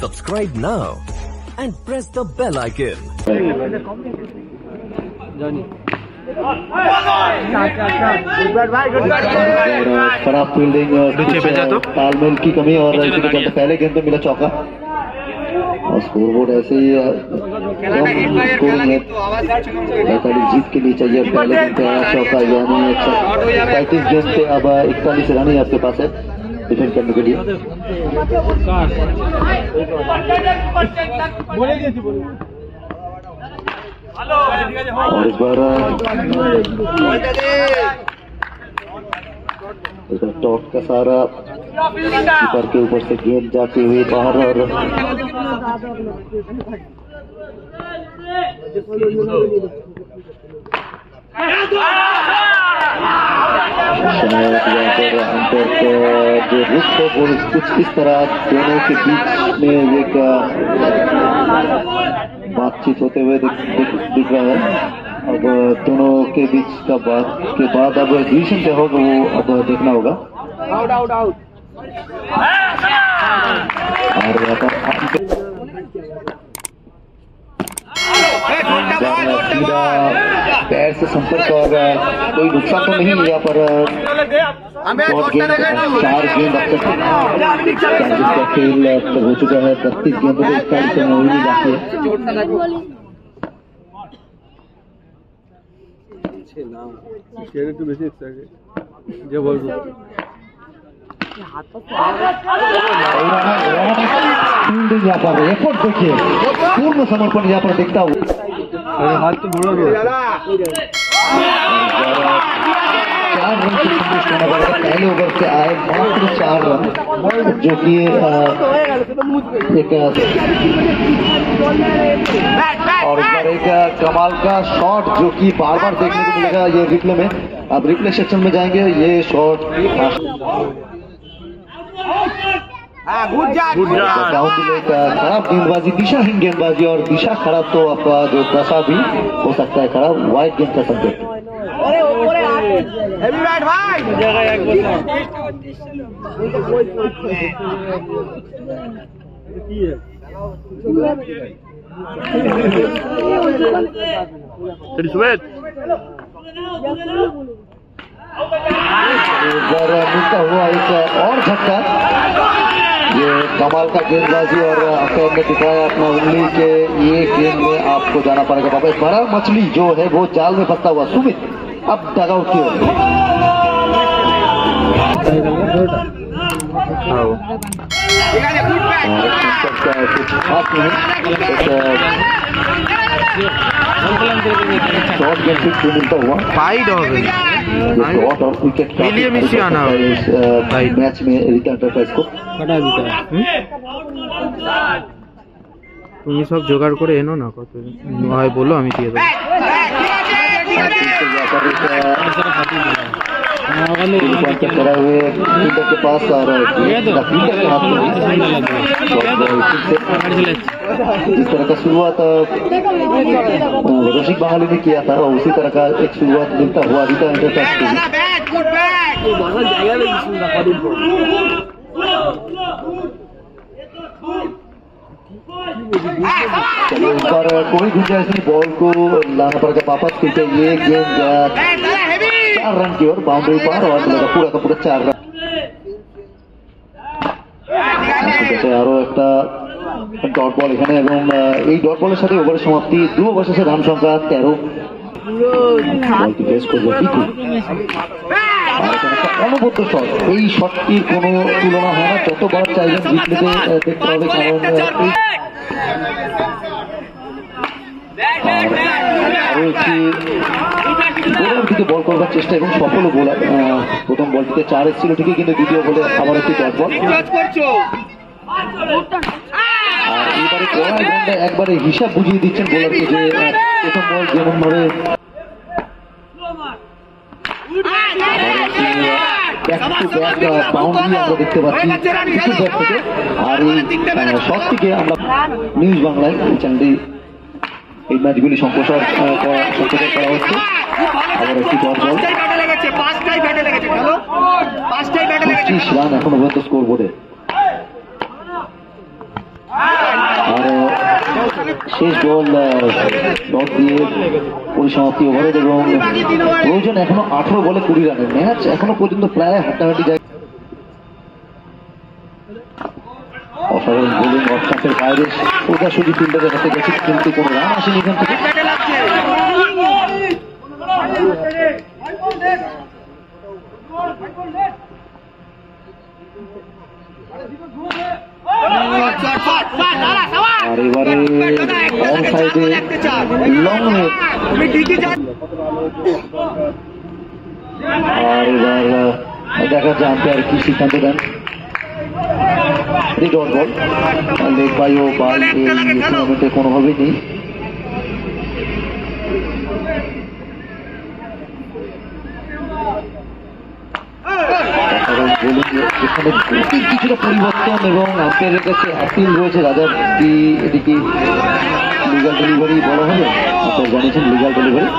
Subscribe now and press the bell icon. खराब fielding, तालमेल की कमी और इसी के चलते पहले गेंद पे मिला चौका और स्कोरबोर्ड ऐसे ही जीत के लिए चाहिए। पहले गेंद पे आया चौका, यानी 35 गेंद पे अब 41 रन ही आपके पास है डिफेंड करने के लिए। और इस बार टॉप का सारा कीपर के ऊपर से गेंद जाती हुई बाहर और जो रुख है वो कुछ इस तरह दोनों के बीच में एक बातचीत होते हुए दिख रहा है। अब दोनों के बीच का बात के बाद अब डिसीजन क्या होगा वो अब देखना होगा। और सीधा पैर से संपर्क और कोई नुकसान तो नहीं यहाँ पर। 4 गेंद अब तक का खेल हो चुका है। 32 गेंदों में 41 रन हुई बाकी है। यहाँ पर एफर्ट देखिए, पूर्ण समर्पण यहाँ पर दिखता हुआ। हाथ तो घोड़ा 4 रन की संदेश करना पड़ेगा। पहले ओवर से आए मात्र 4 रन, जो कि एक और इस बार एक कमाल का शॉट जो कि बार बार देखने को मिलेगा ये रिप्ले में। अब रिप्ले सेक्शन में जाएंगे ये शॉट। खराब गेंदबाजी, दिशाहीन गेंदबाजी और दिशा खराब तो आपका जो दशा भी हो सकता है खराब। वाइड गेंद का संकेत। मिलता हुआ एक और झटका। ये कमाल का गेंदबाजी और अफैन ने दिखाया अपना उंगली के ये गेंद में आपको जाना पड़ेगा वापस। बड़ा मछली जो है वो जाल में फंसा हुआ। सुमित अब डगआउट की ओर। शॉर्ट गेंद से मिलता हुआ फाइड हो गई और विकेट मैच में रिटर्न एंटरप्राइज को हटा दिया। তুমি সব জোগাড় করে এনো না, কত হয় বলো আমি দিয়ে দেবো। करा हुए फील्डर के पास आ रहा है फील्डर के हाथ में जिस तरह का शुरुआत रशीद बहाली ने किया था और उसी तरह का एक शुरुआत मिलता हुआ रिटर्न एंटरप्राइज चलो इस बार कोई गुंजाइश नहीं, बॉल को लाना पड़ेगा वापस क्योंकि ये गेंद 4 रन की ओर बाउंड्री पार और पूरा का पूरा 4 रन। আরো একটা ডট বল এখানে এবং এই ডট বলের সাথে ওভারের সমাপ্তি 2 ওভার শেষে রান সংখ্যা 13। বলটি ফেস করবে পিকু আর একটা অনবদ্য শট। এই শটটির কোনো তুলনা হয় না, যতবার চাইবেন জিততে দেখতে হবে কারণ আরো একটি বোলার দিকে বল করবার চেষ্টা এবং সফল বোলার। প্রথম বলটিতে 4 এসেছিল ঠিকই, কিন্তু দ্বিতীয় বলে আবার একটি ডট বল। আর এবারে একবারে হিসাব বুঝিয়ে দিচ্ছেন বোলারকে যে প্রথম বল যেমন ভাবে বাউন্ডারি আমরা দেখতে পাচ্ছি কিছু ব্যাট থেকে। আর এই শটটিকে আমরা নিউজ বাংলায় এই চ্যানেলটি এই ম্যাচগুলি সম্প্রচার করা হচ্ছে। আবার একটি ডট বল, 25 রান এখনো পর্যন্ত স্কোর বোর্ডে। শেষ বল ডট দিয়ে পরিসমাপ্তি ওভারের এবং প্রয়োজন এখনো 18 বলে 20 রানের ম্যাচ এখনো পর্যন্ত প্রায় হাঁটাহাঁটি যায়। অসাধারণ বোলিং অফ-স্টাম্পের বাইরে সোজাসুজি ফিল্ডারের হাতে গেছে কিন্তু কোনো রান আসেনি এখান থেকে। আর এবারে অন সাইডে লং আর এবার দেখা যায় আম্পায়ার কি সিদ্ধান্ত দেন। ডট বল লেগ বাই ও বাই এই টুর্নামেন্টে কোনোভাবেই নেই। এখানে কিছুটা পরিবর্তন এবং আম্পায়ারের কাছে অ্যাপিল রয়েছে। রাজার কি এটিকে লিগাল ডেলিভারি বলা হবে? আপনারা জানিয়েছেন লিগাল ডেলিভারি।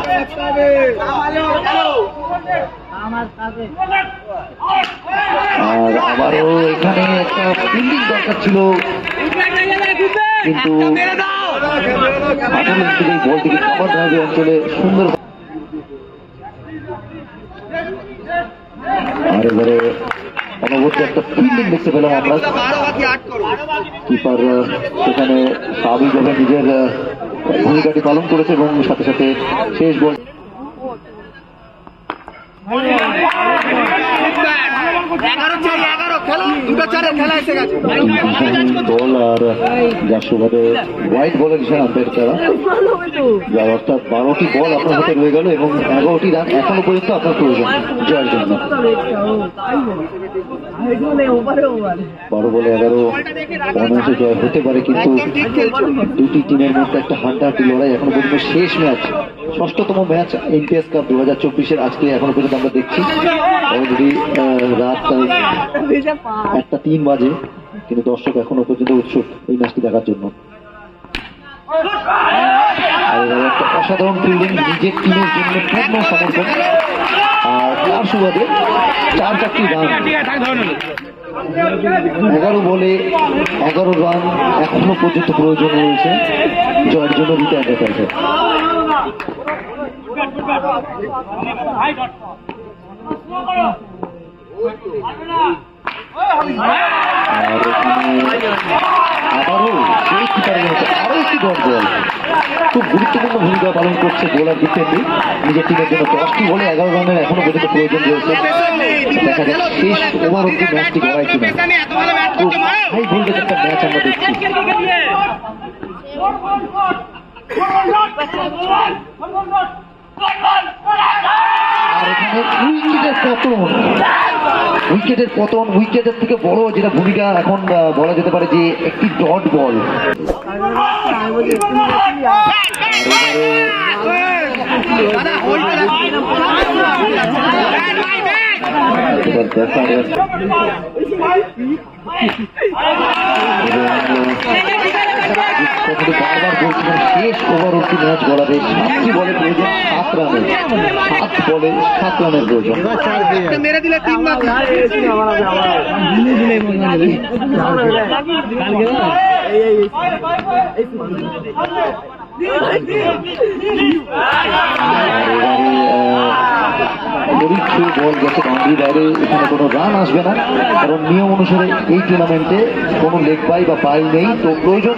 আর আবারও এখানে একটা ফিল্ডিং দরকার ছিল কিন্তু এই বলটিকে কভার ড্রাইভে অঞ্চলে সুন্দর। আর এবারে অনবরত একটা ফিল্ডিং দেখতে পেলাম আমরা। কিপার সেখানে স্বাভাবিকভাবে নিজের ভূমিকাটি পালন করেছে এবং সাথে সাথে শেষ বল বল আর যার সুবাদে হোয়াইট বলের হিসেবে আম্পায়ার তারা যার অর্থাৎ 12টি বল আপনার হাতে রয়ে গেল এবং 11টি রান এখনো পর্যন্ত আপনার প্রয়োজন জয়ের জন্য। 12 বলে 11 অনায়াসে জয় হতে পারে কিন্তু দুটি টিমের মধ্যে একটা হাড্ডাহাড্ডি লড়াই এখনো পর্যন্ত। শেষ ম্যাচ 6তম ম্যাচ এনপিএস কাপ 2024-এর আজকে এখনো পর্যন্ত আমরা দেখছি অলরেডি রাত 1:03 বাজে কিন্তু দর্শক এখনো পর্যন্ত উৎসুক এই ম্যাচটি দেখার জন্য। একটা অসাধারণ ফিল্ডিং নিজের টিমের জন্য পূর্ণ সমর্পণ আর তার সুবাদে 4-4টি রান 11 বলে 11 রান এখনো পর্যন্ত প্রয়োজন রয়েছে জয়ের জন্য রিটা এন্টারপ্রাইজের। আর আবারও সেই কিপারের মতো আরো একটি ডট বল খুব গুরুত্বপূর্ণ ভূমিকা পালন করছে বোলার ডিফেন্ডে নিজের টিমের জন্য। 10টি বলে 11 রানের এখনো পর্যন্ত প্রয়োজন রয়েছে। দেখা যাক শেষ ওভার অব্দি ম্যাচটি গড়ায় কিনা। খুব হাই ভোল্টেজ একটা ম্যাচ আমরা দেখছি। আর এখানে উইকেটের পতন উইকেটের থেকে বড় যেটা ভূমিকা এখন বলা যেতে পারে যে একটি ডট বল। বারবার বলছিলেন শেষ ওভার অব্দি ম্যাচ গড়াবে। 7টি বলে প্রয়োজন 7 রানের 7 বলে 7 রানের প্রয়োজন। মেরে দিলে 3 বল গেছে বাউন্ডারি বাইরে। এখানে কোনো রান আসবে না কারণ নিয়ম অনুসারে এই টুর্নামেন্টে কোনো লেগ বাই বা পাই নেই। তো প্রয়োজন